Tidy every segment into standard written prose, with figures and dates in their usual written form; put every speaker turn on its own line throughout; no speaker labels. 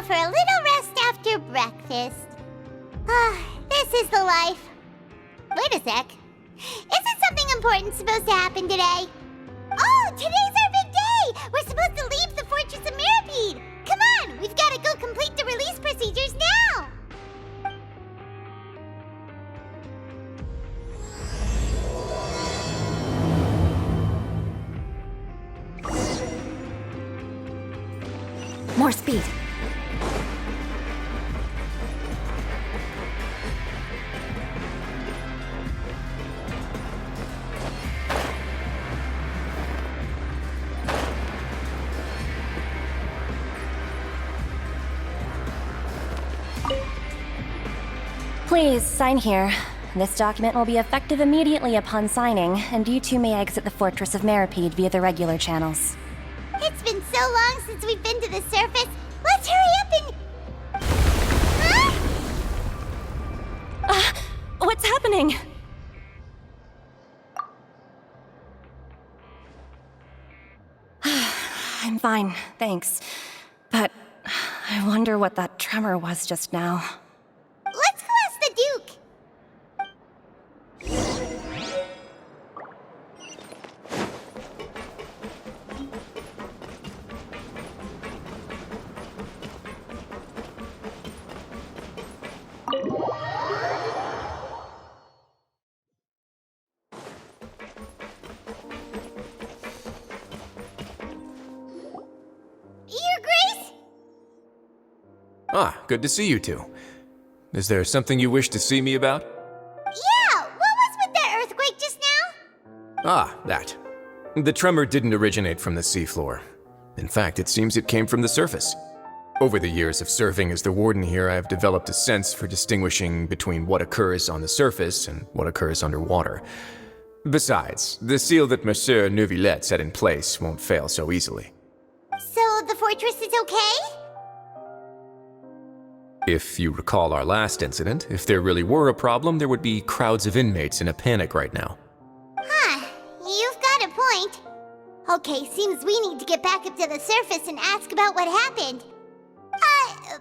for a little rest after breakfast. This is the life. Wait a sec. Isn't something important supposed to happen today? Oh, today's our big day! We're supposed to leave the Fortress of Mirapede! Come on, we've got to go complete the release procedures now!
More speed. Please, sign here. This document will be effective immediately upon signing, and you two may exit the Fortress of Mirapede via the regular channels.
It's been so long since we've been to the surface. Let's hurry up and...
What's happening? I'm fine, thanks. But I wonder what that tremor was just now.
Let's go ask the Duke. Your Grace?
Ah, good to see you two. Is there something you wish to see me about?
Yeah, what was with that earthquake just now?
Ah, that. The tremor didn't originate from the seafloor. In fact, it seems it came from the surface. Over the years of serving as the warden here, I have developed a sense for distinguishing between what occurs on the surface and what occurs underwater. Besides, the seal that Monsieur Neuvillette set in place won't fail so easily.
So the fortress is okay?
If you recall our last incident, if there really were a problem, there would be crowds of inmates in a panic right now.
Huh, you've got a point. Okay, seems we need to get back up to the surface and ask about what happened.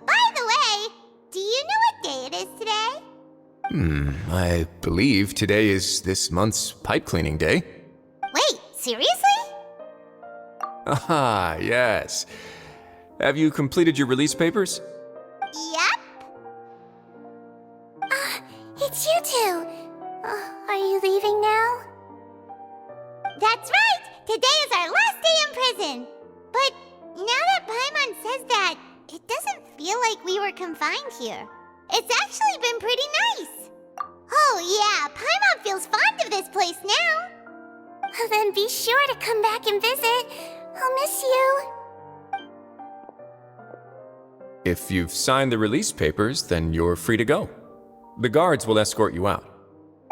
By the way, do you know what day it is today?
I believe today is this month's pipe cleaning day.
Wait, seriously?
Ah, yes. Have you completed your release papers?
Yep.
It's you two. Are you leaving now?
That's right! Today is our last day in prison! But now that Paimon says that, it doesn't feel like we were confined here. It's actually been pretty nice. Oh yeah, Paimon feels fond of this place now.
Then be sure to come back and visit. I'll miss you.
If you've signed the release papers, then you're free to go. The guards will escort you out.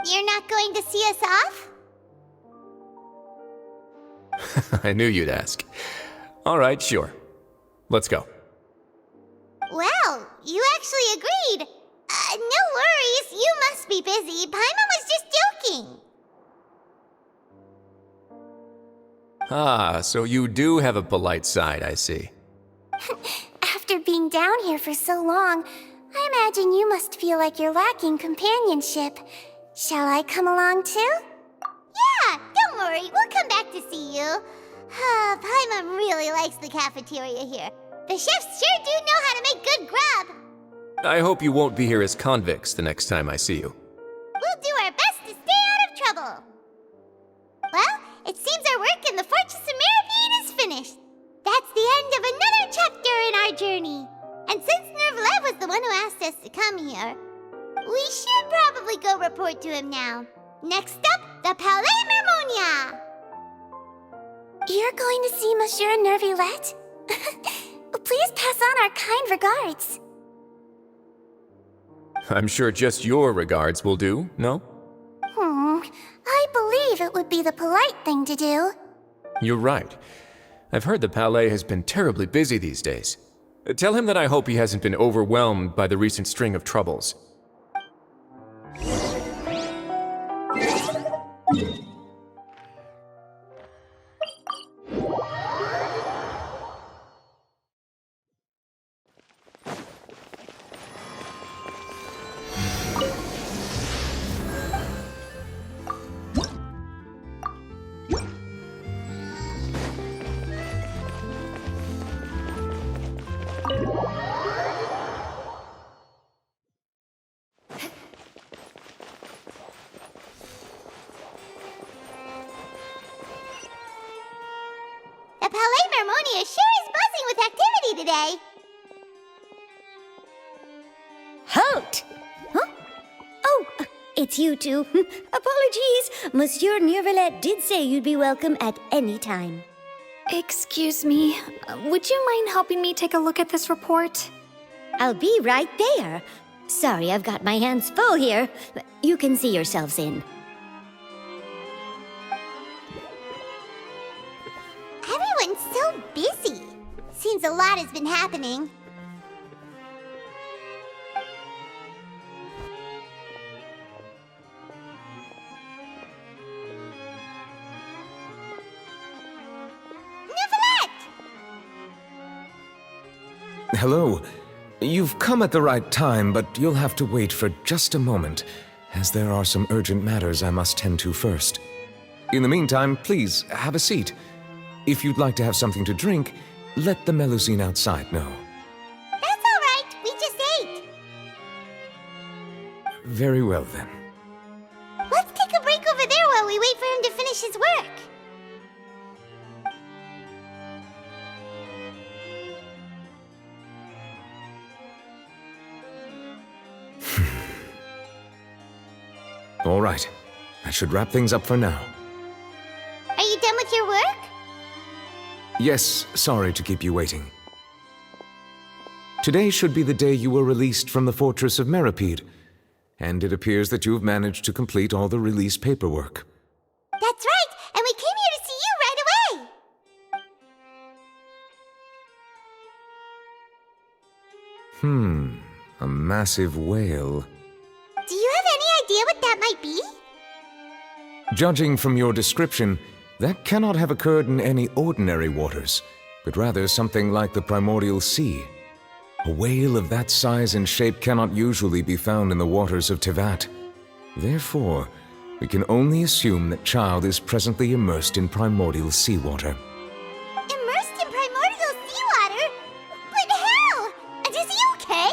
You're not going to see us off?
I knew you'd ask. All right, sure. Let's go.
Well, you actually agreed. No worries, you must be busy. Paimon was just joking.
Ah, so you do have a polite side, I see.
After being down here for so long, I imagine you must feel like you're lacking companionship. Shall I come along too?
Yeah, don't worry, we'll come back to see you. Paimon really likes the cafeteria here. The chefs sure do know how to make good grub.
I hope you won't be here as convicts the next time I see you.
We'll do our best to stay out of trouble. Well, it seems our work in the Fortress of Mirapede is finished. That's the end of another chapter in our journey. And since Neuvillette was the one who asked us to come here, we should probably go report to him now. Next up, the Palais Mermonia.
You're going to see Monsieur Neuvillette? Please pass on our kind regards.
I'm sure just your regards will do, no?
I believe it would be the polite thing to do.
You're right. I've heard the Palais has been terribly busy these days. Tell him that I hope he hasn't been overwhelmed by the recent string of troubles.
Palais Mermonia sure is buzzing with activity today.
Halt! Huh? Oh, it's you two. Apologies. Monsieur Neuvillette did say you'd be welcome at any time.
Excuse me, would you mind helping me take a look at this report?
I'll be right there. Sorry, I've got my hands full here. You can see yourselves in.
Everyone's so busy. Seems a lot has been happening.
Hello. You've come at the right time, but you'll have to wait for just a moment, as there are some urgent matters I must tend to first. In the meantime, please, have a seat. If you'd like to have something to drink, let the Melusine outside know.
That's all right. We just ate.
Very well, then.
Let's take a break over there while we wait for him to finish his work.
All right. That should wrap things up for now.
Are you done with your work?
Yes, sorry to keep you waiting. Today should be the day you were released from the Fortress of Meripede, and it appears that you've managed to complete all the release paperwork.
That's right, and we came here to see you right away.
A massive whale.
Do you have any idea what that might be?
Judging from your description, that cannot have occurred in any ordinary waters, but rather something like the primordial sea. A whale of that size and shape cannot usually be found in the waters of Tevat. Therefore, we can only assume that Child is presently immersed in primordial seawater.
Immersed in primordial seawater? But how? And is he okay?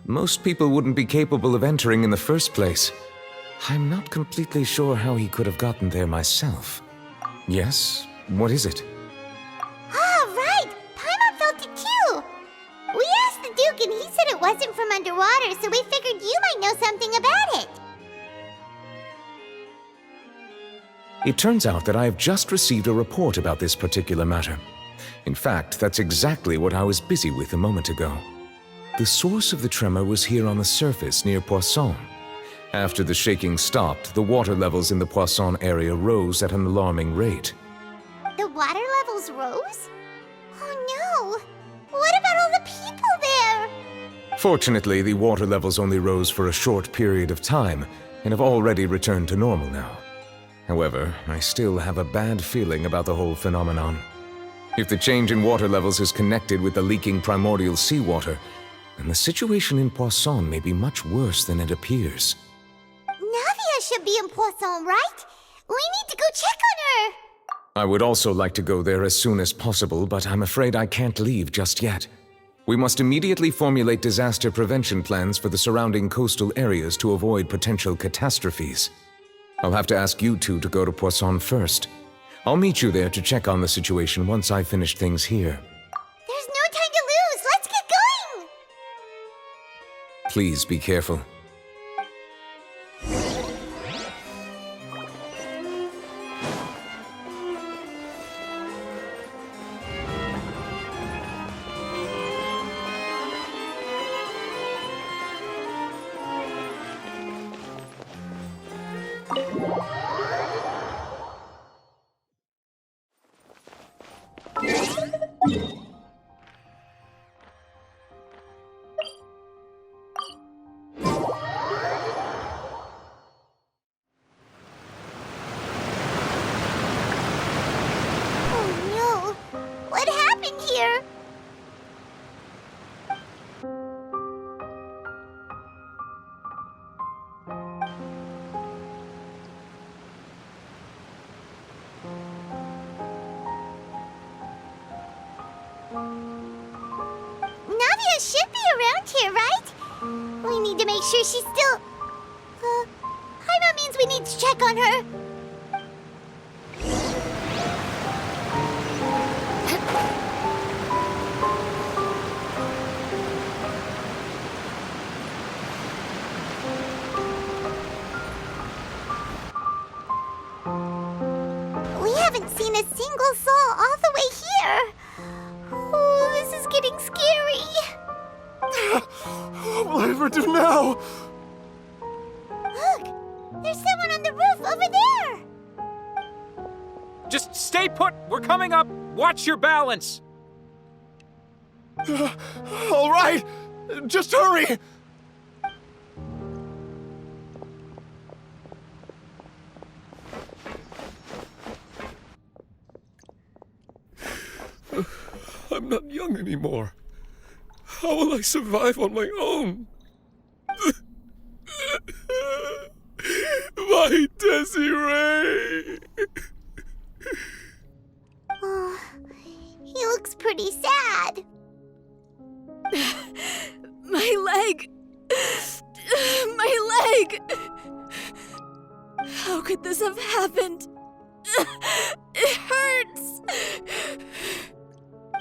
Most people wouldn't be capable of entering in the first place. I'm not completely sure how he could have gotten there myself. Yes? What is it?
Ah, right! Paimon felt it too! We asked the Duke and he said it wasn't from underwater, so we figured you might know something about it.
It turns out that I have just received a report about this particular matter. In fact, that's exactly what I was busy with a moment ago. The source of the tremor was here on the surface near Poisson. After the shaking stopped, the water levels in the Poisson area rose at an alarming rate.
The water levels rose? Oh no! What about all the people there?
Fortunately, the water levels only rose for a short period of time and have already returned to normal now. However, I still have a bad feeling about the whole phenomenon. If the change in water levels is connected with the leaking primordial seawater, then the situation in Poisson may be much worse than it appears.
Navia should be in Poisson, right? We need to go check on her!
I would also like to go there as soon as possible, but I'm afraid I can't leave just yet. We must immediately formulate disaster prevention plans for the surrounding coastal areas to avoid potential catastrophes. I'll have to ask you two to go to Poisson first. I'll meet you there to check on the situation once I've finished things here.
There's no time to lose! Let's get going!
Please be careful.
Oh no! What happened here? Navia should be around here, right? We need to make sure she's still... Paimon means we need to check on her. haven't seen a single soul all the way here. Oh, this is getting scary.
What will I ever do now?
Look, there's someone on the roof over there.
Just stay put! We're coming up! Watch your balance!
All right, just hurry! I'm not young anymore. How will I survive on my own? My Desiree!
Oh, he looks pretty sad.
My leg! My leg! How could this have happened? It hurts!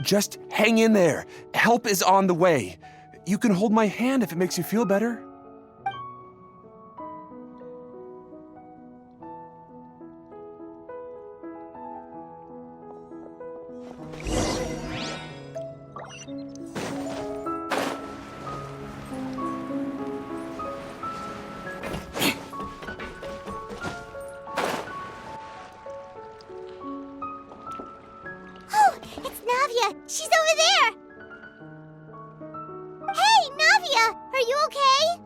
Just hang in there. Help is on the way. You can hold my hand if it makes you feel better.
Oh, it's Navia. She's over there. Hey, Navia, are you okay?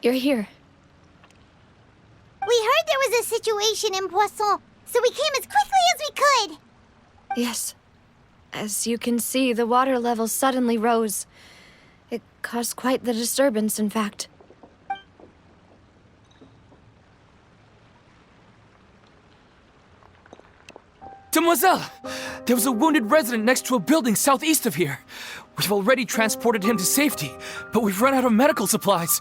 You're here.
We heard there was a situation in Poisson, so we came as quickly as we could.
Yes. As you can see, the water level suddenly rose. It caused quite the disturbance, in fact.
Demoiselle! There was a wounded resident next to a building southeast of here. We've already transported him to safety, but we've run out of medical supplies.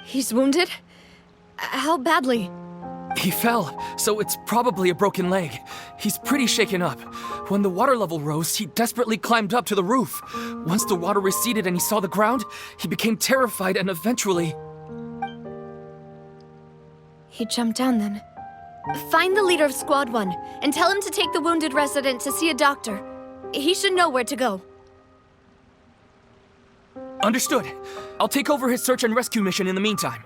He's wounded? How badly?
He fell, so it's probably a broken leg. He's pretty shaken up. When the water level rose, he desperately climbed up to the roof. Once the water receded and he saw the ground, he became terrified and eventually...
He jumped down then. Find the leader of Squad 1 and tell him to take the wounded resident to see a doctor. He should know where to go.
Understood. I'll take over his search and rescue mission in the meantime.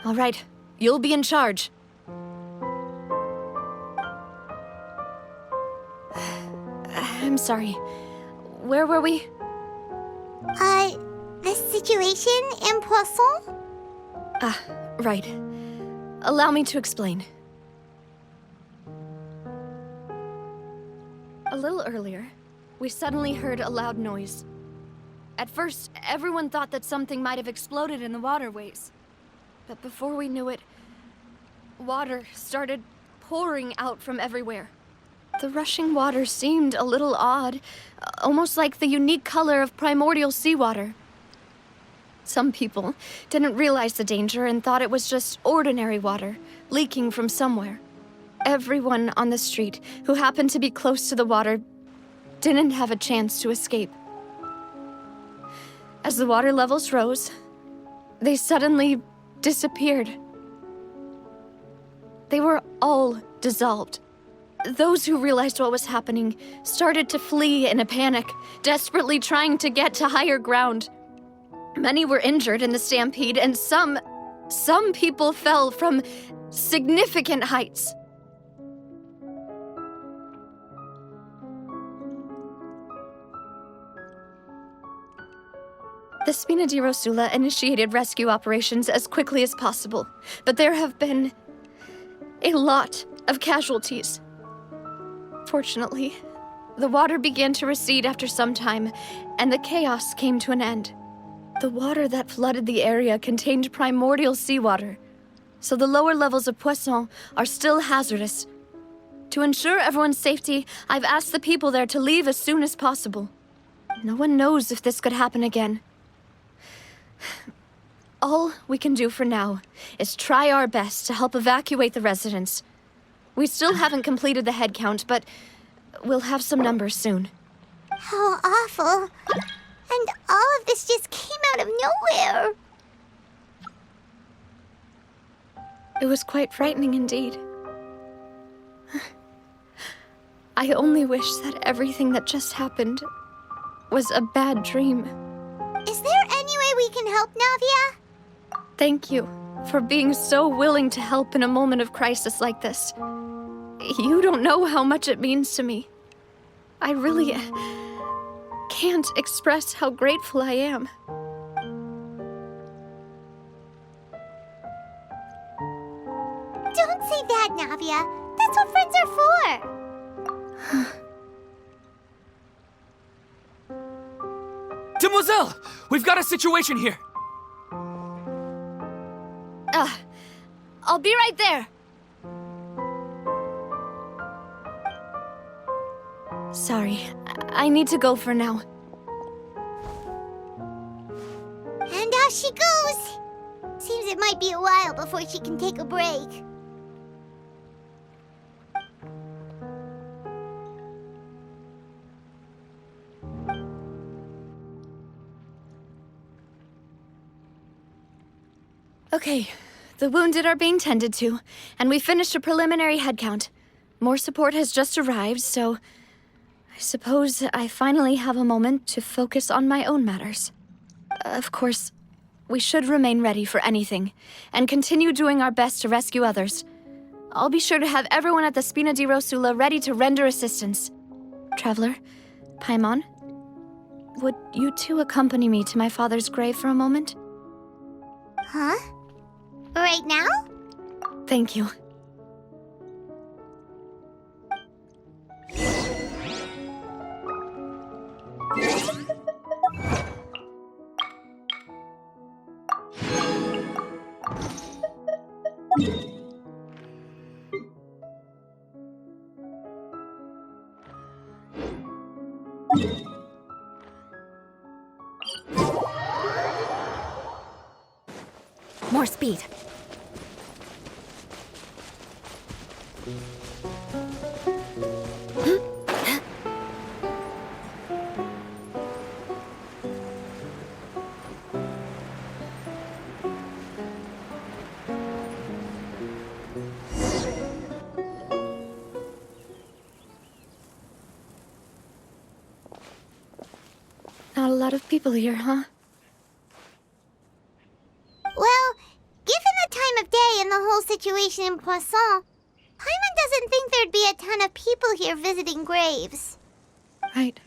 All right, you'll be in charge. I'm sorry. Where were we?
The situation in Poisson?
Ah, right. Allow me to explain. A little earlier, we suddenly heard a loud noise. At first, everyone thought that something might have exploded in the waterways. But before we knew it, water started pouring out from everywhere. The rushing water seemed a little odd, almost like the unique color of primordial seawater. Some people didn't realize the danger and thought it was just ordinary water, leaking from somewhere. Everyone on the street who happened to be close to the water didn't have a chance to escape. As the water levels rose, they suddenly disappeared. They were all dissolved. Those who realized what was happening started to flee in a panic, desperately trying to get to higher ground. Many were injured in the stampede, and some people fell from significant heights. The Spina di Rosula initiated rescue operations as quickly as possible, but there have been a lot of casualties. Fortunately, the water began to recede after some time, and the chaos came to an end. The water that flooded the area contained primordial seawater, so the lower levels of Poisson are still hazardous. To ensure everyone's safety, I've asked the people there to leave as soon as possible. No one knows if this could happen again. All we can do for now is try our best to help evacuate the residents. We still haven't completed the head count, but we'll have some numbers soon.
How awful. And all of this just came out of nowhere.
It was quite frightening indeed. I only wish that everything that just happened was a bad dream.
Is there any way we can help, Navia?
Thank you for being so willing to help in a moment of crisis like this. You don't know how much it means to me. I really can't express how grateful I am.
Don't say that, Navia. That's what friends are for.
Demoiselle! We've got a situation here!
I'll be right there. Sorry, I need to go for now.
And off she goes. Seems it might be a while before she can take a break.
Okay, the wounded are being tended to, and we finished a preliminary head count. More support has just arrived, so I suppose I finally have a moment to focus on my own matters. Of course, we should remain ready for anything, and continue doing our best to rescue others. I'll be sure to have everyone at the Spina di Rosula ready to render assistance. Traveler, Paimon, would you two accompany me to my father's grave for a moment?
Huh? Right now?
Thank you.
More speed.
Not a lot of people here, huh?
Well, given the time of day and the whole situation in Poisson, Paimon doesn't think there'd be a ton of people here visiting graves.
Right.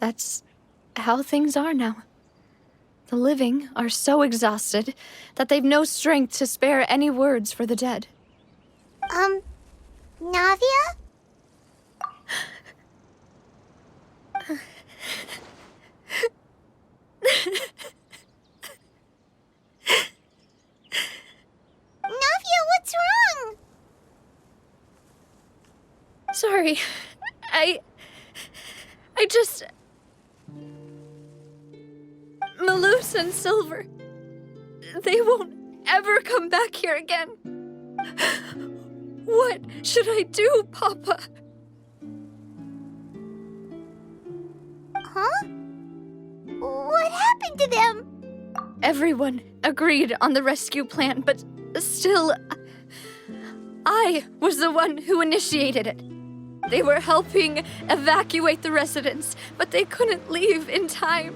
That's how things are now. The living are so exhausted that they've no strength to spare any words for the dead.
Navia? Navia, what's wrong?
Sorry. I just... Malus and Silver... They won't ever come back here again. What should I do, Papa?
Huh? What happened to them?
Everyone agreed on the rescue plan, but still... I was the one who initiated it. They were helping evacuate the residents, but they couldn't leave in time.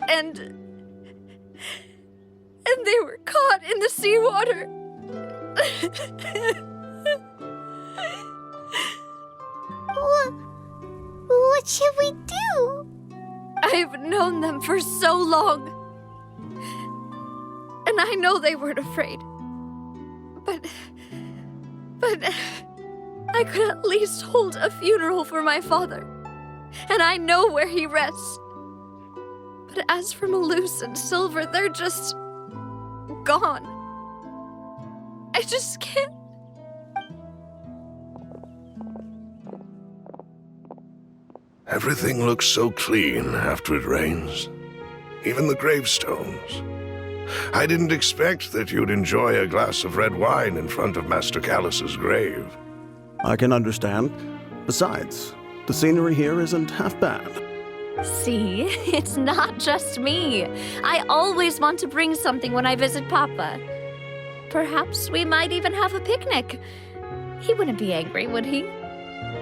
And they were caught in the seawater.
What should we do?
I've known them for so long. And I know they weren't afraid. But I could at least hold a funeral for my father. And I know where he rests. But as for Malus and Silver, they're just... gone. I just can't...
Everything looks so clean after it rains. Even the gravestones. I didn't expect that you'd enjoy a glass of red wine in front of Master Callus's grave.
I can understand. Besides, the scenery here isn't half bad.
See, it's not just me. I always want to bring something when I visit Papa. Perhaps we might even have a picnic. He wouldn't be angry, would he?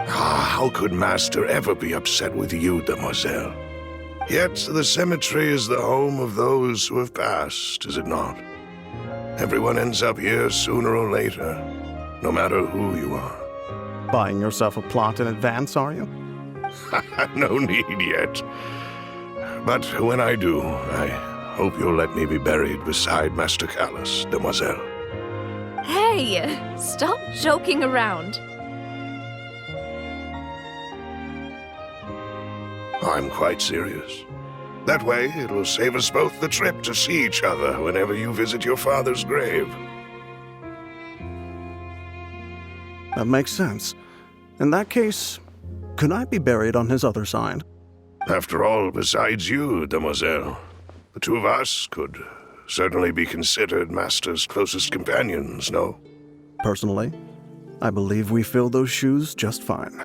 How could Master ever be upset with you, demoiselle? Yet the cemetery is the home of those who have passed, is it not? Everyone ends up here sooner or later, no matter who you are.
Buying yourself a plot in advance, are you?
No need yet. But when I do, I hope you'll let me be buried beside Master Callus, demoiselle.
Hey, stop joking around.
I'm quite serious. That way, it'll save us both the trip to see each other whenever you visit your father's grave.
That makes sense. In that case, could I be buried on his other side?
After all, besides you, demoiselle, the two of us could certainly be considered Master's closest companions, no?
Personally, I believe we fill those shoes just fine.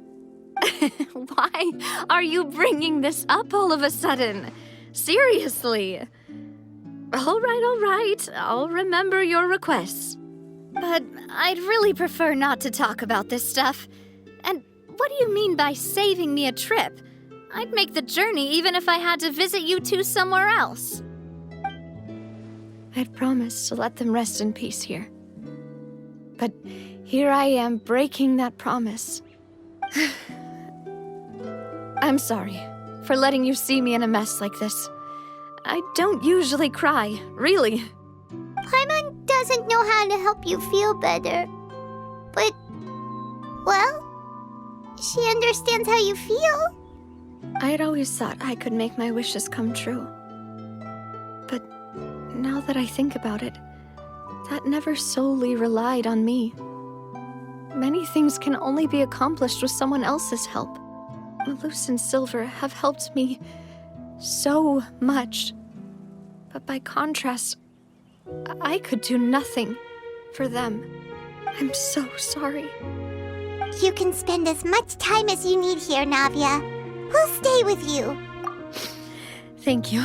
Why are you bringing this up all of a sudden? Seriously. All right. I'll remember your requests. But I'd really prefer not to talk about this stuff. And what do you mean by saving me a trip? I'd make the journey even if I had to visit you two somewhere else. I'd promised to let them rest in peace here. But here I am breaking that promise. I'm sorry for letting you see me in a mess like this. I don't usually cry, really.
Paimon doesn't know how to help you feel better. But, well, she understands how you feel.
I'd always thought I could make my wishes come true. But now that I think about it, that never solely relied on me. Many things can only be accomplished with someone else's help. Malus and Silver have helped me so much. But by contrast, I could do nothing for them. I'm so sorry.
You can spend as much time as you need here, Navia. We'll stay with you.
Thank you.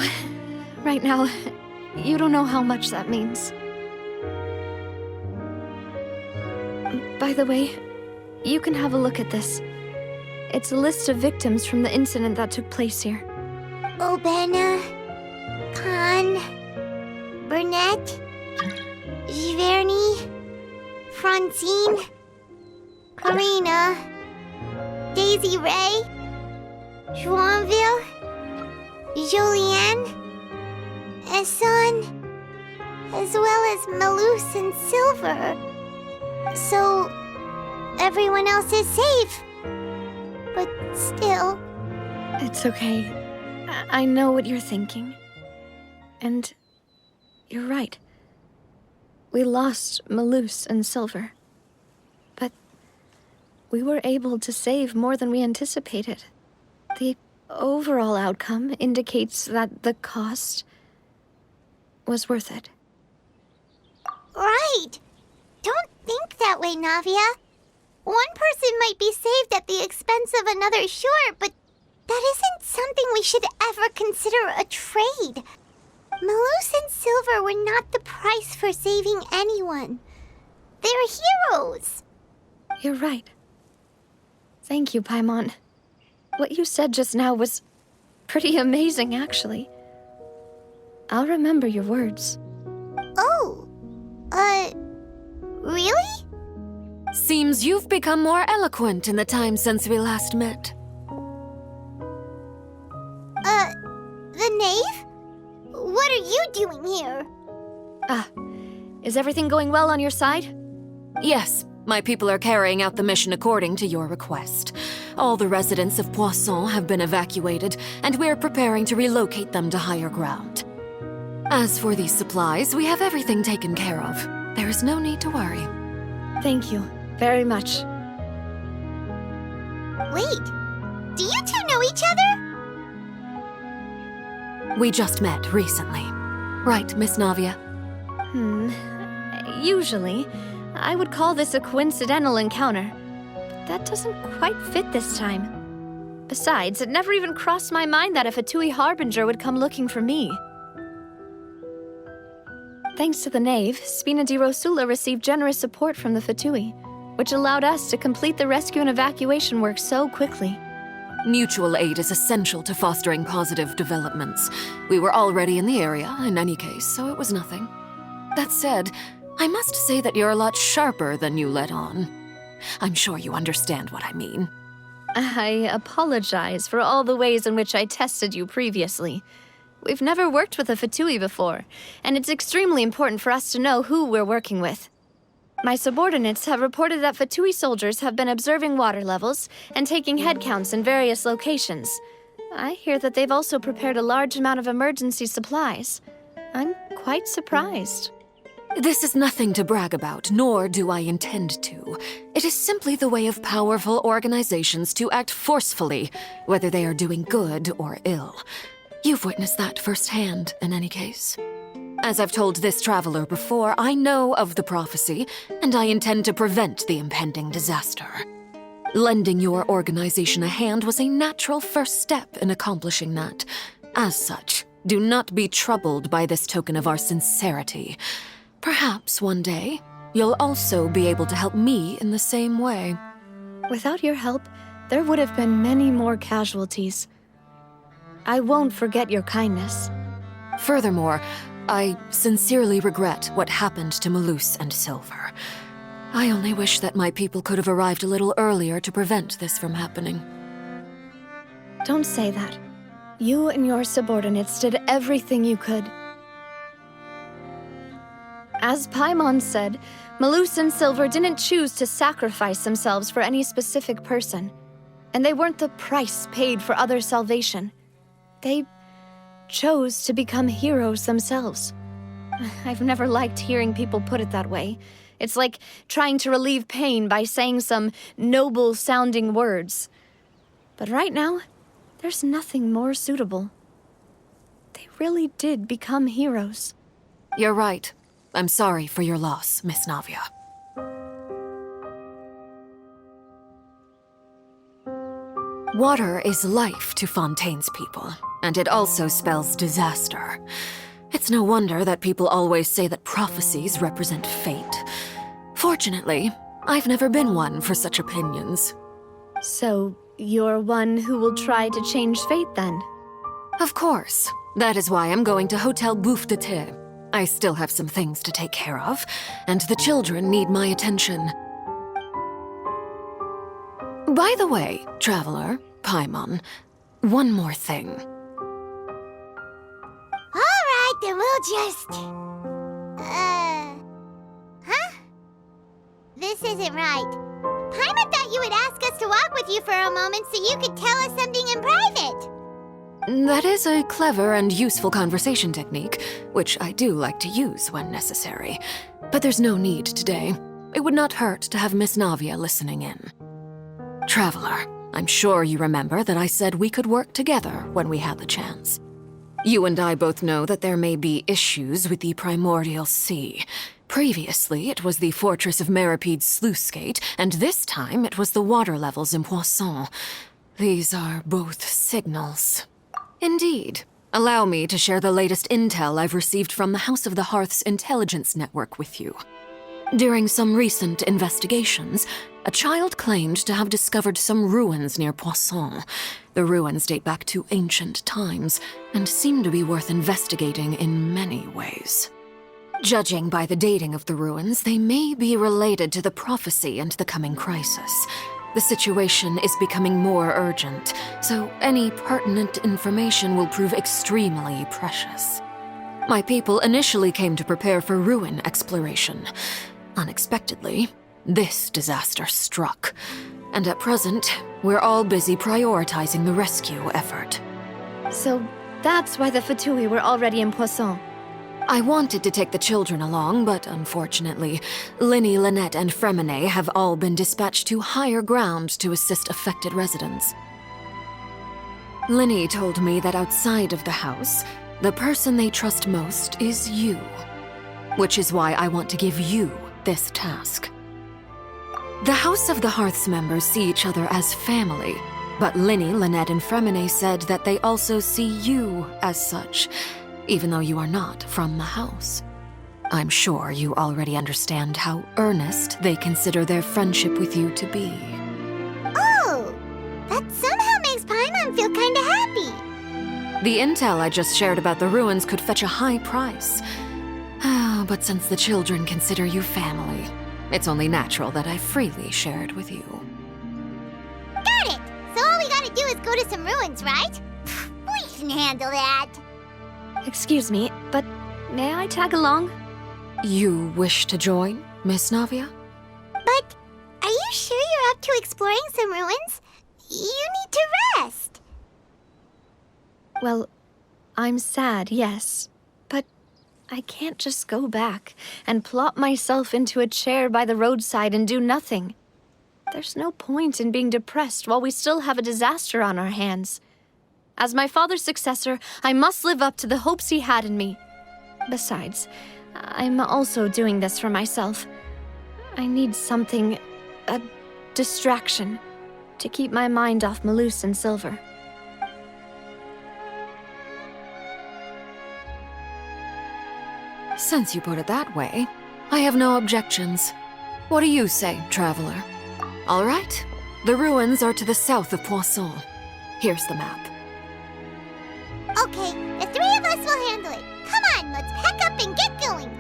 Right now, you don't know how much that means. By the way, you can have a look at this. It's a list of victims from the incident that took place here.
Obena, Khan, Burnett, Giverny, Francine, Karina, Daisy Ray, Joinville, Julianne, Esson, as well as Malus and Silver. So, everyone else is safe. But still...
It's okay. I know what you're thinking. And you're right. We lost Malus and Silver. But we were able to save more than we anticipated. The overall outcome indicates that the cost was worth it.
Right! Don't think that way, Navia. One person might be saved at the expense of another, sure, but that isn't something we should ever consider a trade. Malus and Silver were not the price for saving anyone. They're heroes.
You're right. Thank you, Paimon. What you said just now was pretty amazing, actually. I'll remember your words.
Oh, really?
Seems you've become more eloquent in the time since we last met.
The knave? What are you doing here?
Is everything going well on your side?
Yes, my people are carrying out the mission according to your request. All the residents of Poisson have been evacuated, and we're preparing to relocate them to higher ground. As for these supplies, we have everything taken care of. There is no need to worry.
Thank you very much.
Wait, do you two know each other?
We just met recently. Right, Miss Navia?
Usually, I would call this a coincidental encounter. But that doesn't quite fit this time. Besides, it never even crossed my mind that a Fatui Harbinger would come looking for me. Thanks to the Knave, Spina di Rosula received generous support from the Fatui, which allowed us to complete the rescue and evacuation work so quickly.
Mutual aid is essential to fostering positive developments. We were already in the area, in any case, so it was nothing. That said, I must say that you're a lot sharper than you let on. I'm sure you understand what I mean.
I apologize for all the ways in which I tested you previously. We've never worked with a Fatui before, and it's extremely important for us to know who we're working with. My subordinates have reported that Fatui soldiers have been observing water levels and taking head counts in various locations. I hear that they've also prepared a large amount of emergency supplies. I'm quite surprised.
This is nothing to brag about, nor do I intend to. It is simply the way of powerful organizations to act forcefully, whether they are doing good or ill. You've witnessed that firsthand, in any case. As I've told this traveler before, I know of the prophecy, and I intend to prevent the impending disaster. Lending your organization a hand was a natural first step in accomplishing that. As such, do not be troubled by this token of our sincerity. Perhaps one day, you'll also be able to help me in the same way.
Without your help, there would have been many more casualties. I won't forget your kindness.
Furthermore, I sincerely regret what happened to Malus and Silver. I only wish that my people could have arrived a little earlier to prevent this from happening.
Don't say that. You and your subordinates did everything you could. As Paimon said, Malus and Silver didn't choose to sacrifice themselves for any specific person, and they weren't the price paid for other salvation. They chose to become heroes themselves. I've never liked hearing people put it that way. It's like trying to relieve pain by saying some noble-sounding words. But right now, there's nothing more suitable. They really did become heroes.
You're right. I'm sorry for your loss, Miss Navia. Water is life to Fontaine's people, and it also spells disaster. It's no wonder that people always say that prophecies represent fate. Fortunately, I've never been one for such opinions.
So, you're one who will try to change fate, then?
Of course. That is why I'm going to Hotel Bouffe de Thé. I still have some things to take care of, and the children need my attention. By the way, traveler, Paimon, one more thing.
Alright, then we'll just... Huh? This isn't right. Paimon thought you would ask us to walk with you for a moment so you could tell us something in private.
That is a clever and useful conversation technique, which I do like to use when necessary. But there's no need today. It would not hurt to have Miss Navia listening in. Traveler, I'm sure you remember that I said we could work together when we had the chance. You and I both know that there may be issues with the Primordial Sea. Previously, it was the Fortress of Meripede's sluice gate, and this time it was the water levels in Poisson. These are both signals. Indeed. Allow me to share the latest intel I've received from the House of the Hearth's intelligence network with you. During some recent investigations, a child claimed to have discovered some ruins near Poisson. The ruins date back to ancient times and seem to be worth investigating in many ways. Judging by the dating of the ruins, they may be related to the prophecy and the coming crisis. The situation is becoming more urgent, so any pertinent information will prove extremely precious. My people initially came to prepare for ruin exploration. Unexpectedly, this disaster struck, and at present, we're all busy prioritizing the rescue effort.
So that's why the Fatui were already in Poisson.
I wanted to take the children along, but unfortunately, Linny, Lynette, and Fremine have all been dispatched to higher ground to assist affected residents. Linny told me that outside of the house, The person they trust most is you. Which is why I want to give you this task. The House of the Hearth's members see each other as family, but Linny, Lynette, and Fremine said that they also see you as such, even though you are not from the house. I'm sure you already understand how earnest they consider their friendship with you to be.
Oh, that somehow makes Paimon feel kinda happy.
The intel I just shared about the ruins could fetch a high price. But since the children consider you family, it's only natural that I freely share it with you.
Got it! So all we gotta do is go to some ruins, right? We can handle that.
Excuse me, but may I tag along?
You wish to join, Miss Navia?
But are you sure you're up to exploring some ruins? You need to rest.
Well, I'm sad, yes. But I can't just go back and plop myself into a chair by the roadside and do nothing. There's no point in being depressed while we still have a disaster on our hands. As my father's successor, I must live up to the hopes he had in me. Besides, I'm also doing this for myself. I need something, a distraction, to keep my mind off Malus and Silver.
Since you put it that way, I have no objections. What do you say, traveler? All right, the ruins are to the south of Poisson. Here's the map.
Okay, the three of us will handle it. Come on, let's pack up and get going.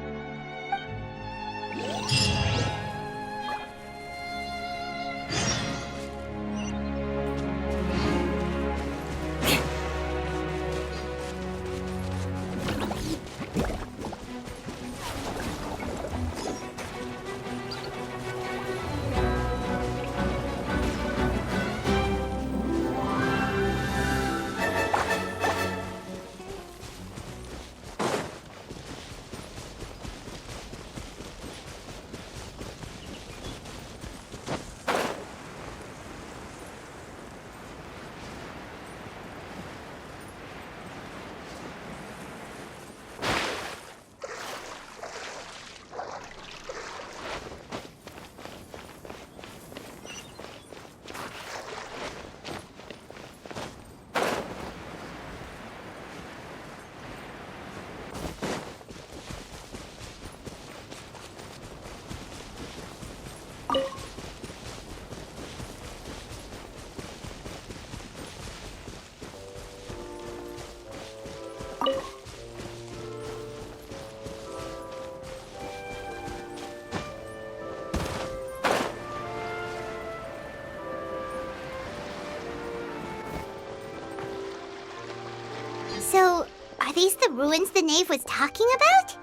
So, are these the ruins the knave was talking about?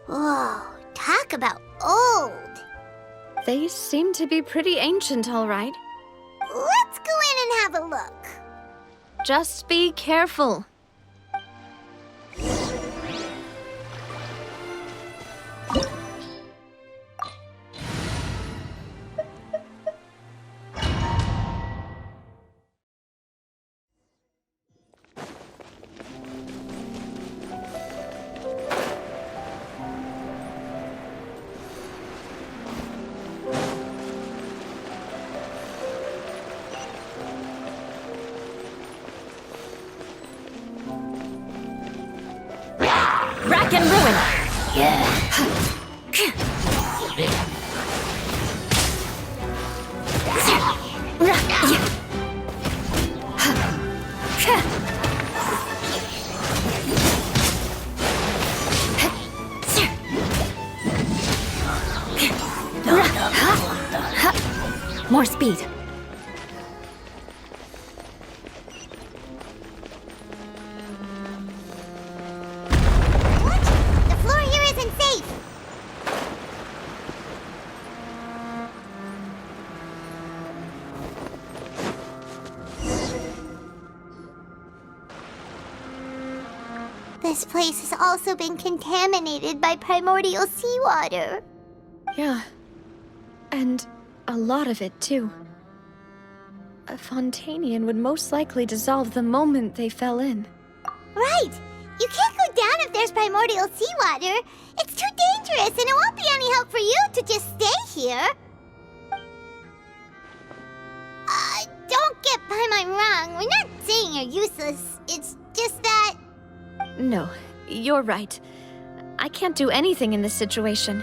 Whoa, talk about old.
They seem to be pretty ancient, all right.
Let's go in and have a look.
Just be careful.
Rack and ruin! More speed.
The floor here isn't safe. This place has also been contaminated by primordial seawater.
Yeah. And a lot of it, too. A Fontanian would most likely dissolve the moment they fell in.
Right! You can't go down if there's primordial seawater. It's too dangerous, and it won't be any help for you to just stay here. Don't get Paimon wrong. We're not saying you're useless. It's just that...
No, you're right. I can't do anything in this situation.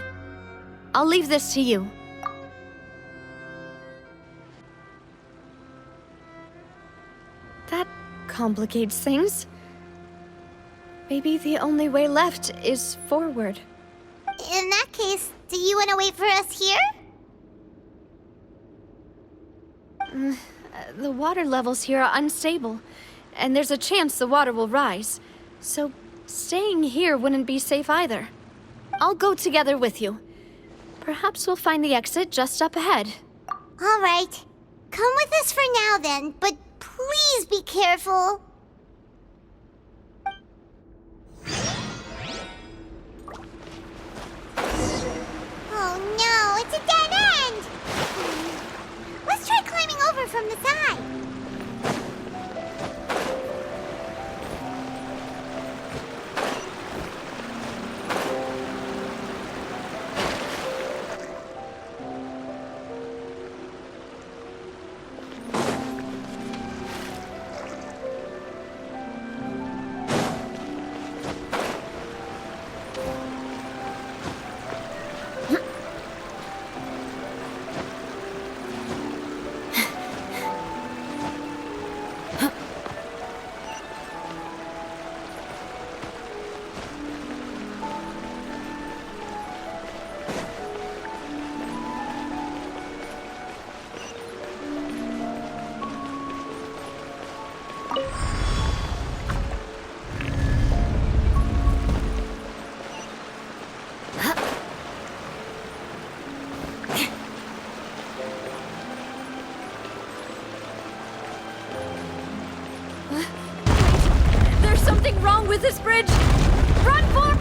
I'll leave this to you. That complicates things. Maybe the only way left is forward.
In that case, do you want to wait for us here?
The water levels here are unstable, and there's a chance the water will rise. So staying here wouldn't be safe either. I'll go together with you. Perhaps we'll find the exit just up ahead.
All right. Come with us for now then, but please be careful. Oh no, it's a dead end! Let's try climbing over from the side.
There's something wrong with this bridge! Run for...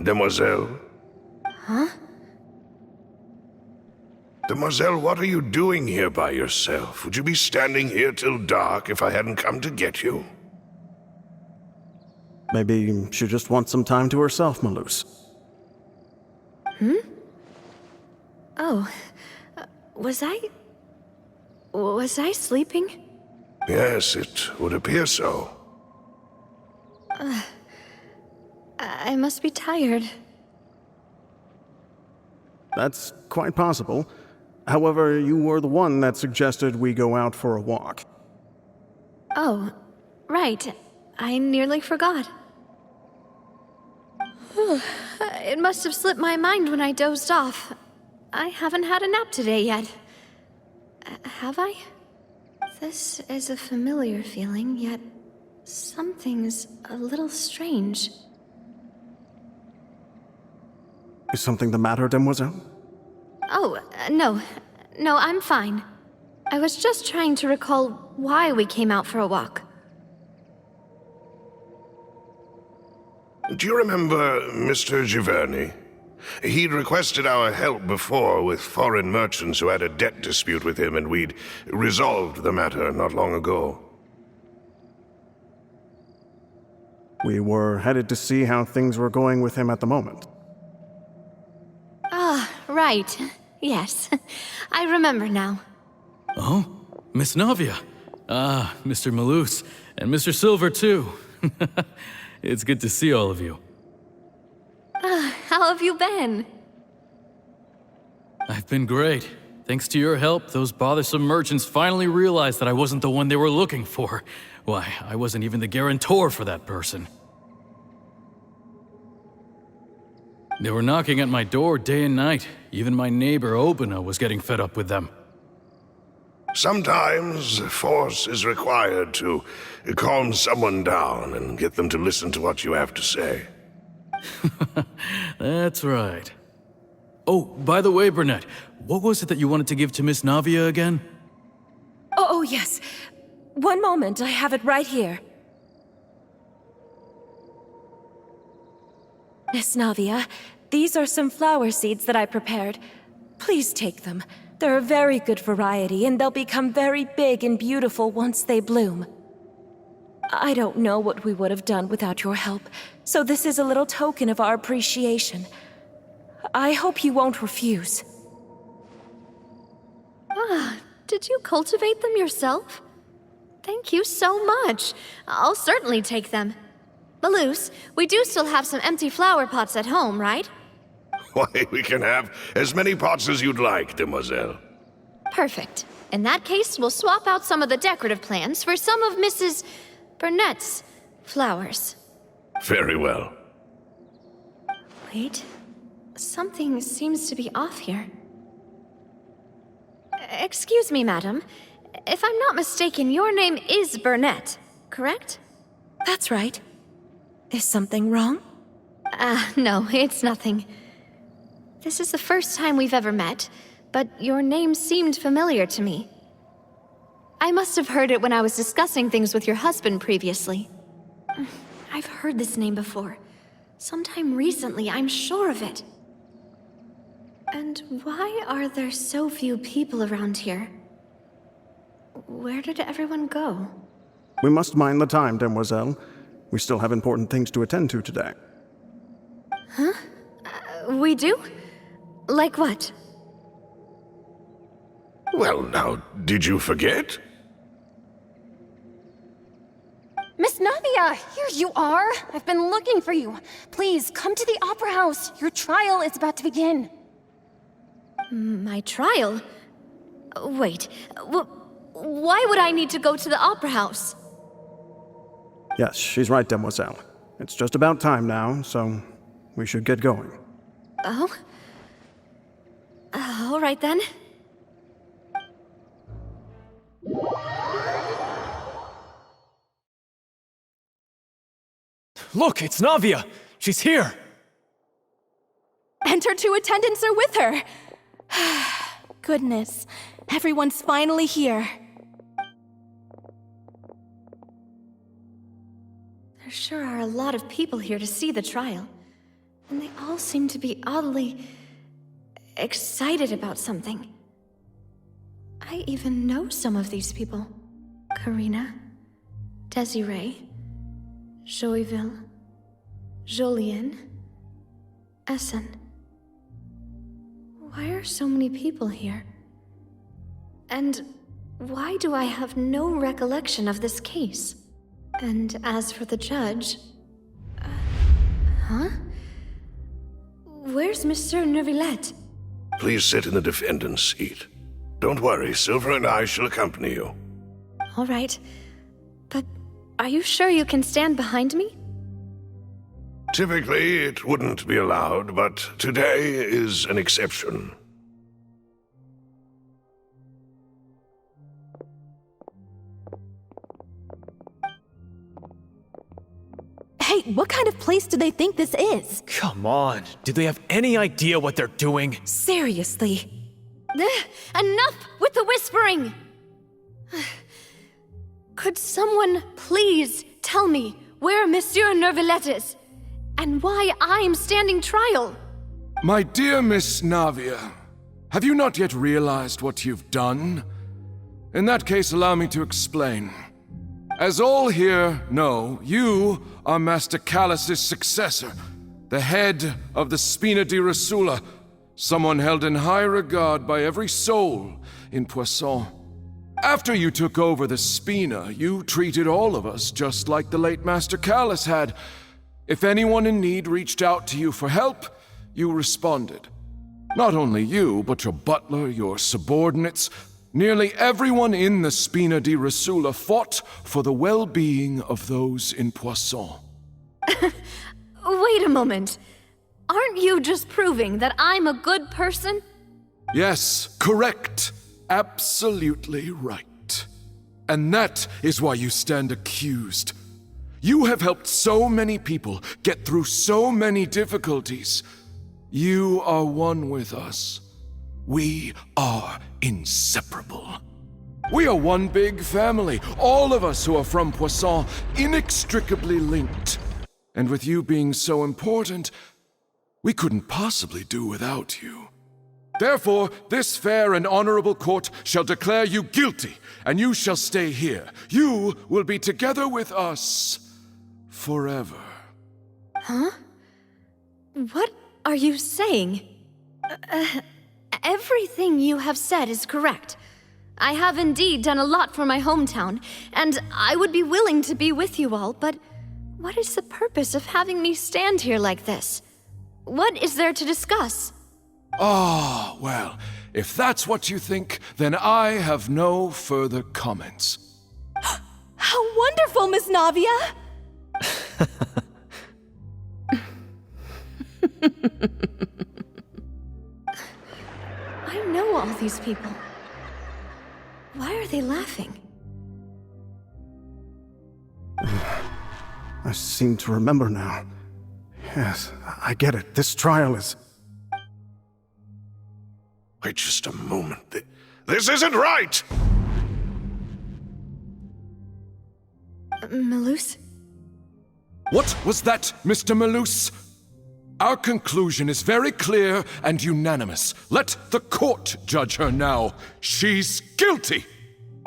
Demoiselle?
Huh?
Demoiselle, what are you doing here by yourself? Would you be standing here till dark if I hadn't come to get you?
Maybe she just wants some time to herself, Malus.
Oh, was I sleeping?
Yes, it would appear so.
I must be tired.
That's quite possible. However, you were the one that suggested we go out for a walk.
Oh, right. I nearly forgot. It must have slipped my mind when I dozed off. I haven't had a nap today yet. Have I? This is a familiar feeling, yet something's a little strange.
Is something the matter, Demoiselle?
Oh, no. No, I'm fine. I was just trying to recall why we came out for a walk.
Do you remember Mr. Giverny? He'd requested our help before with foreign merchants who had a debt dispute with him, and we'd resolved the matter not long ago.
We were headed to see how things were going with him at the moment.
Ah, right. Yes. I remember now.
Oh? Miss Navia. Ah, Mr. Malus. And Mr. Silver, too. It's good to see all of you.
How have you been?
I've been great. Thanks to your help, those bothersome merchants finally realized that I wasn't the one they were looking for. Why, I wasn't even the guarantor for that person. They were knocking at my door day and night. Even my neighbor Obina was getting fed up with them.
Sometimes force is required to calm someone down and get them to listen to what you have to say.
That's right. Oh, by the way, Burnett, what was it that you wanted to give to Miss Navia again?
Oh, yes. One moment, I have it right here. Miss Navia, these are some flower seeds that I prepared. Please take them. They're a very good variety, and they'll become very big and beautiful once they bloom. I don't know what we would have done without your help, so this is a little token of our appreciation. I hope you won't refuse.
Ah, did you cultivate them yourself? Thank you so much. I'll certainly take them. Malus, we do still have some empty flower pots at home, right?
Why, we can have as many pots as you'd like, demoiselle.
Perfect. In that case, we'll swap out some of the decorative plants for some of Mrs. Burnett's flowers.
Very well.
Wait. Something seems to be off here. Excuse me, madam. If I'm not mistaken, your name is Burnett, correct?
That's right. Is something wrong?
No, it's nothing. This is the first time we've ever met, but your name seemed familiar to me. I must have heard it when I was discussing things with your husband previously. I've heard this name before. Sometime recently, I'm sure of it. And why are there so few people around here? Where did everyone go?
We must mind the time, demoiselle. We still have important things to attend to today.
Huh? We do? Like what?
Well, now, did you forget?
Miss Navia, here you are. I've been looking for you. Please, come to the Opera House. Your trial is about to begin.
My trial? Wait, why would I need to go to the Opera House?
Yes, she's right, demoiselle. It's just about time now, so we should get going.
Oh? All right then.
Look, it's Navia! She's here!
And her two attendants are with her! Goodness, everyone's finally here.
There sure are a lot of people here to see the trial. And they all seem to be oddly excited about something. I even know some of these people. Karina, Desiree, Joyville, Jolien, Essen. Why are so many people here? And why do I have no recollection of this case? And as for the judge... huh? Where's Monsieur Neuvillette?
Please sit in the defendant's seat. Don't worry, Silver and I shall accompany you.
All right. But are you sure you can stand behind me?
Typically, it wouldn't be allowed, but today is an exception.
Hey, what kind of place do they think this is?
Come on, do they have any idea what they're doing?
Seriously.
Enough with the whispering! Could someone please tell me where Monsieur Neuvillette is? And why I'm standing trial?
My dear Miss Navia, have you not yet realized what you've done? In that case, allow me to explain. As all here know, you are Master Callus's successor, the head of the Spina di Rosula, someone held in high regard by every soul in Poisson. After you took over the Spina, you treated all of us just like the late Master Callus had. If anyone in need reached out to you for help, you responded. Not only you, but your butler, your subordinates, nearly everyone in the Spina di Rosula fought for the well-being of those in Poisson.
Wait a moment. Aren't you just proving that I'm a good person?
Yes, correct. Absolutely right. And that is why you stand accused. You have helped so many people get through so many difficulties. You are one with us. We are inseparable. We are one big family, all of us who are from Poisson, inextricably linked. And with you being so important, we couldn't possibly do without you. Therefore, this fair and honorable court shall declare you guilty, and you shall stay here. You will be together with us forever.
Huh? What are you saying? Everything you have said is correct. I have indeed done a lot for my hometown, and I would be willing to be with you all, but what is the purpose of having me stand here like this? What is there to discuss?
Ah, well, if that's what you think, then I have no further comments.
How wonderful, Miss Navia!
I know all these people. Why are they laughing?
I seem to remember now. Yes, I get it. This trial is...
Wait just a moment. This isn't right!
Malus?
What was that, Mr. Malus? Our conclusion is very clear and unanimous. Let the court judge her now. She's guilty!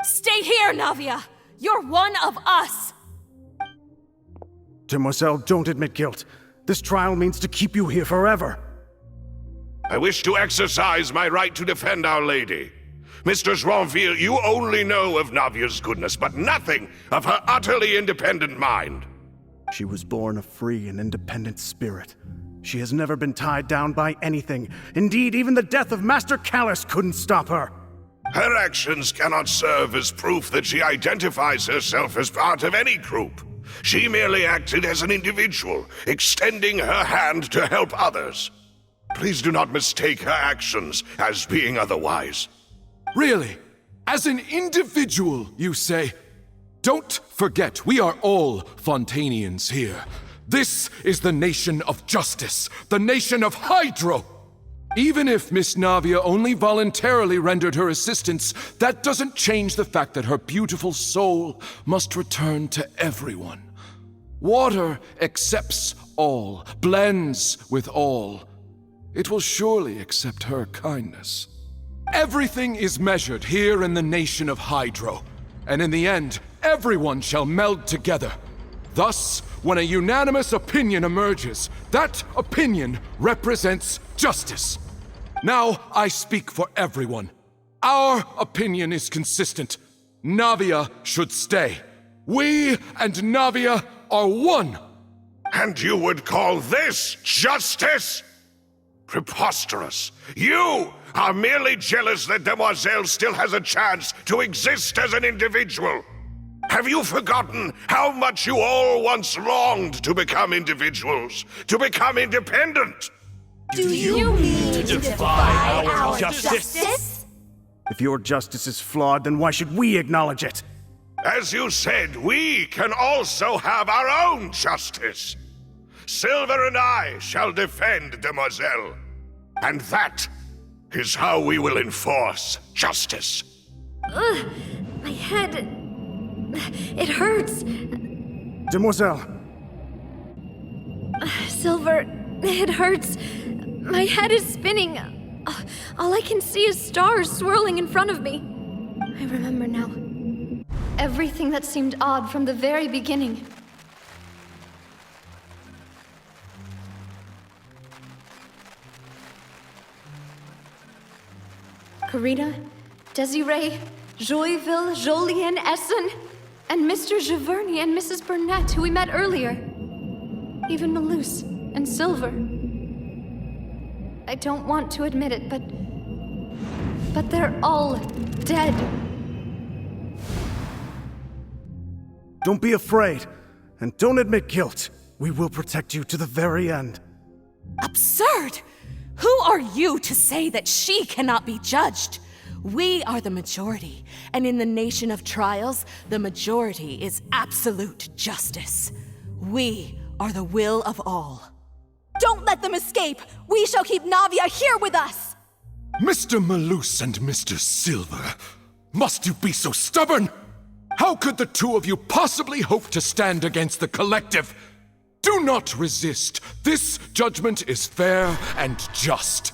Stay here, Navia! You're one of us!
Demoiselle, don't admit guilt. This trial means to keep you here forever.
I wish to exercise my right to defend Our Lady. Mr. Joinville, you only know of Navia's goodness, but nothing of her utterly independent mind.
She was born a free and independent spirit. She has never been tied down by anything. Indeed, even the death of Master Callus couldn't stop her.
Her actions cannot serve as proof that she identifies herself as part of any group. She merely acted as an individual, extending her hand to help others. Please do not mistake her actions as being otherwise.
Really? As an individual, you say? Don't forget, we are all Fontanians here. This is the nation of justice, the nation of Hydro. Even if Miss Navia only voluntarily rendered her assistance, that doesn't change the fact that her beautiful soul must return to everyone. Water accepts all, blends with all. It will surely accept her kindness. Everything is measured here in the nation of Hydro, and in the end, everyone shall meld together. Thus, when a unanimous opinion emerges, that opinion represents justice. Now I speak for everyone. Our opinion is consistent. Navia should stay. We and Navia are one.
And you would call this justice? Preposterous. You are merely jealous that Demoiselle still has a chance to exist as an individual. Have you forgotten how much you all once longed to become individuals, to become independent?
Do you mean to defy our justice?
If your justice is flawed, then why should we acknowledge it?
As you said, we can also have our own justice. Silver and I shall defend Demoiselle. And that is how we will enforce justice.
Ugh, my head... It hurts.
Demoiselle.
Silver, it hurts. My head is spinning. All I can see is stars swirling in front of me. I remember now. Everything that seemed odd from the very beginning. Karina, Desiree, Joyville, Jolien, Essen, and Mr. Giverny and Mrs. Burnett, who we met earlier. Even Malus and Silver. I don't want to admit it, but they're all dead.
Don't be afraid, and don't admit guilt. We will protect you to the very end.
Absurd! Who are you to say that she cannot be judged? We are the majority, and in the nation of trials, the majority is absolute justice. We are the will of all.
Don't let them escape! We shall keep Navia here with us!
Mr. Malus and Mr. Silver, must you be so stubborn? How could the two of you possibly hope to stand against the collective? Do not resist. This judgment is fair and just.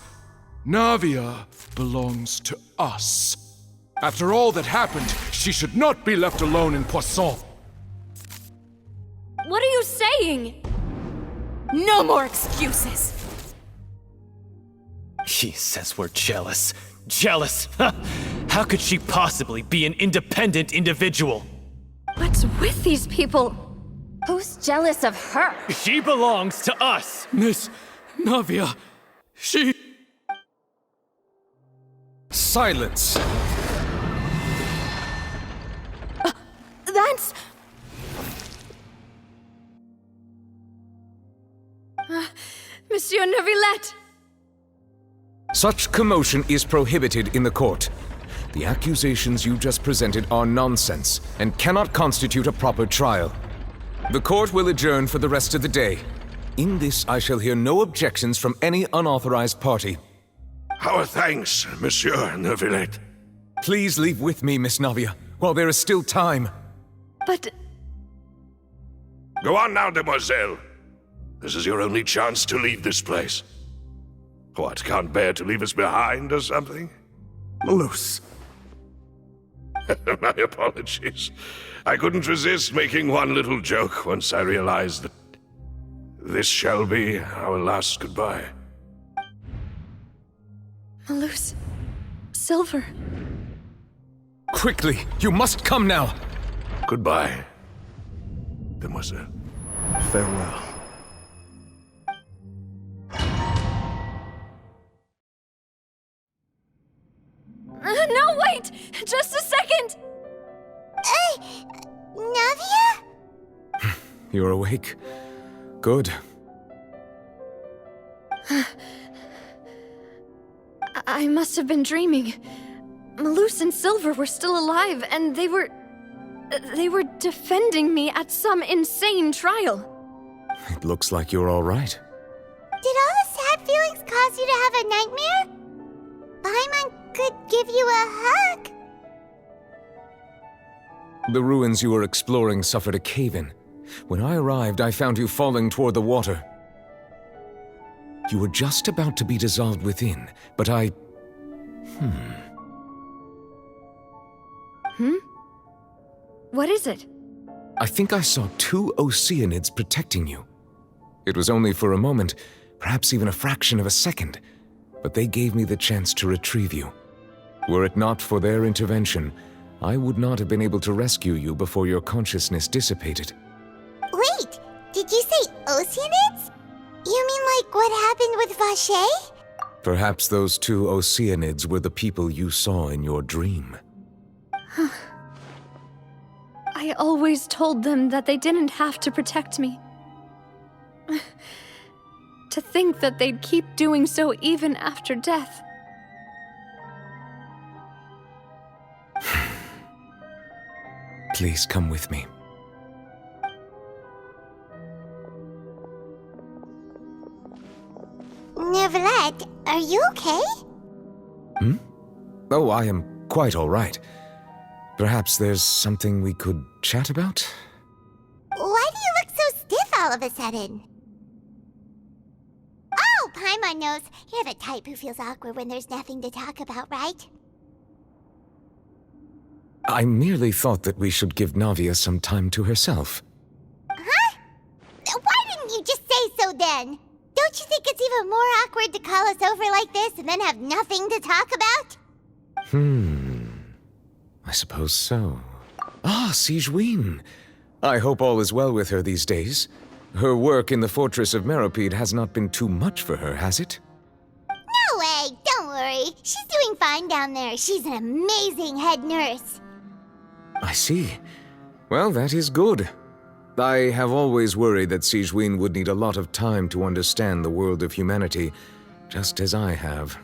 Navia belongs to us. After all that happened, she should not be left alone in Poisson.
What are you saying?
No more excuses!
He says we're jealous. Jealous? How could she possibly be an independent individual?
What's with these people?
Who's jealous of her?
She belongs to us!
Miss Navia, she...
Silence!
That's...
Monsieur Neuvillette!
Such commotion is prohibited in the court. The accusations you just presented are nonsense and cannot constitute a proper trial. The court will adjourn for the rest of the day. In this, I shall hear no objections from any unauthorized party.
Our thanks, Monsieur Neuvillette.
Please leave with me, Miss Navia, while there is still time.
But...
Go on now, demoiselle. This is your only chance to leave this place. What, can't bear to leave us behind or something?
Malus.
My apologies. I couldn't resist making one little joke once I realized that this shall be our last goodbye.
Malus... Silver...
Quickly, you must come now!
Goodbye, demoiselle.
Farewell.
No, wait! Just a second!
Navia?
You're awake. Good.
I must have been dreaming. Malus and Silver were still alive, and they were defending me at some insane trial.
It looks like you're all right.
Did all the sad feelings cause you to have a nightmare? Paimon could give you a hug.
The ruins you were exploring suffered a cave-in. When I arrived, I found you falling toward the water. You were just about to be dissolved within, but I...
What is it?
I think I saw 2 Oceanids protecting you. It was only for a moment, perhaps even a fraction of a second, but they gave me the chance to retrieve you. Were it not for their intervention, I would not have been able to rescue you before your consciousness dissipated.
Wait, did you say Oceanids? You mean like what happened with Vache?
Perhaps those 2 Oceanids were the people you saw in your dream.
I always told them that they didn't have to protect me. To think that they'd keep doing so even after death.
Please come with me.
Neuvillette, are you okay?
Oh, I am quite all right. Perhaps there's something we could chat about?
Why do you look so stiff all of a sudden? Oh, Paimon knows. You're the type who feels awkward when there's nothing to talk about, right?
I merely thought that we should give Navia some time to herself.
Huh? Why didn't you just say so then? Don't you think it's even more awkward to call us over like this and then have nothing to talk about?
I suppose so. Ah, Sigewinne. I hope all is well with her these days. Her work in the Fortress of Meropide has not been too much for her, has it?
No way, don't worry. She's doing fine down there. She's an amazing head nurse.
I see. Well, that is good. I have always worried that Sigewinne would need a lot of time to understand the world of humanity, just as I have.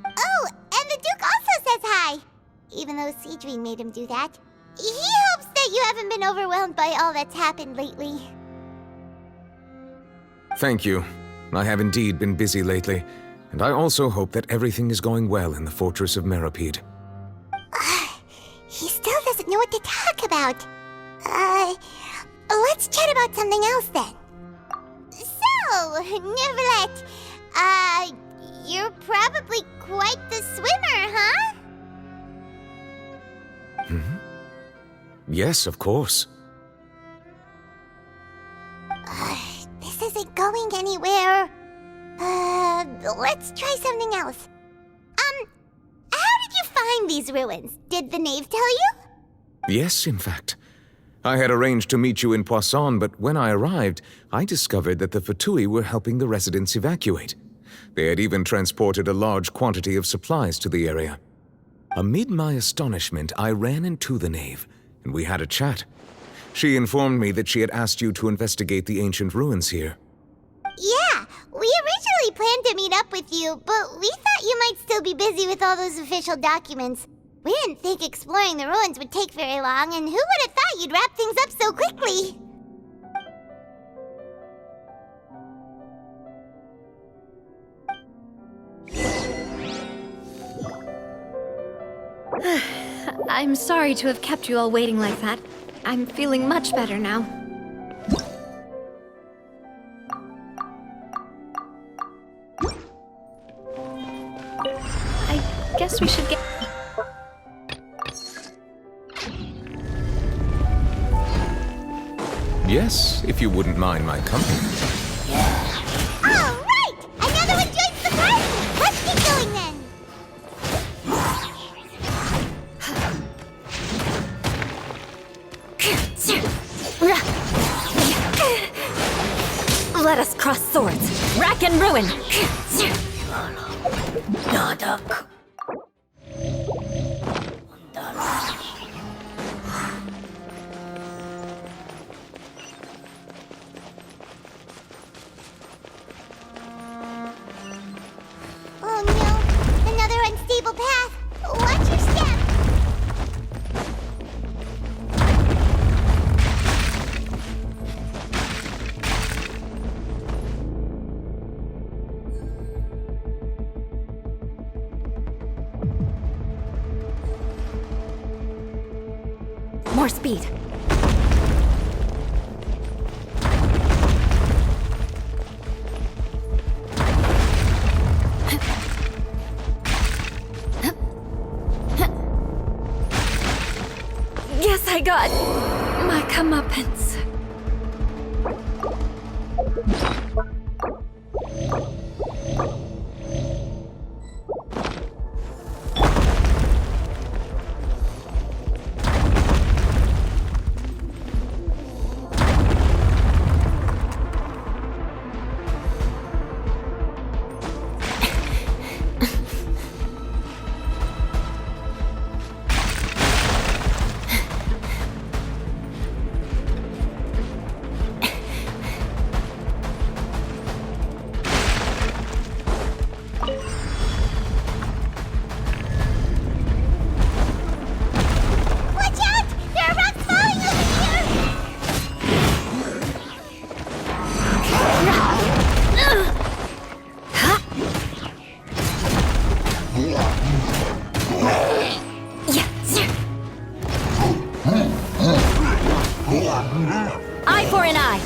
Oh, and the Duke also says hi! Even though Sigewinne made him do that. He hopes that you haven't been overwhelmed by all that's happened lately.
Thank you. I have indeed been busy lately, and I also hope that everything is going well in the Fortress of Meripede.
He still doesn't know what to talk about. Let's chat about something else then. So, Neuvillette, you're probably quite the swimmer, huh?
Yes, of course.
This isn't going anywhere. Let's try something else. How did you find these ruins? Did the knave tell you?
Yes, in fact. I had arranged to meet you in Poisson, but when I arrived, I discovered that the Fatui were helping the residents evacuate. They had even transported a large quantity of supplies to the area. Amid my astonishment, I ran into the knave, and we had a chat. She informed me that she had asked you to investigate the ancient ruins here.
Yeah, we originally planned to meet up with you, but we thought you might still be busy with all those official documents. We didn't think exploring the ruins would take very long, and who would have thought you'd wrap things up so quickly?
I'm sorry to have kept you all waiting like that. I'm feeling much better now. I guess we should get...
Yes, if you wouldn't mind my company.
All right! Another one joins the party! Let's get going then!
Let us cross swords. Rack and ruin.
Oh no! Another unstable path! Watch your step!
More speed. Yes, I got my comeuppance. Eye for an eye.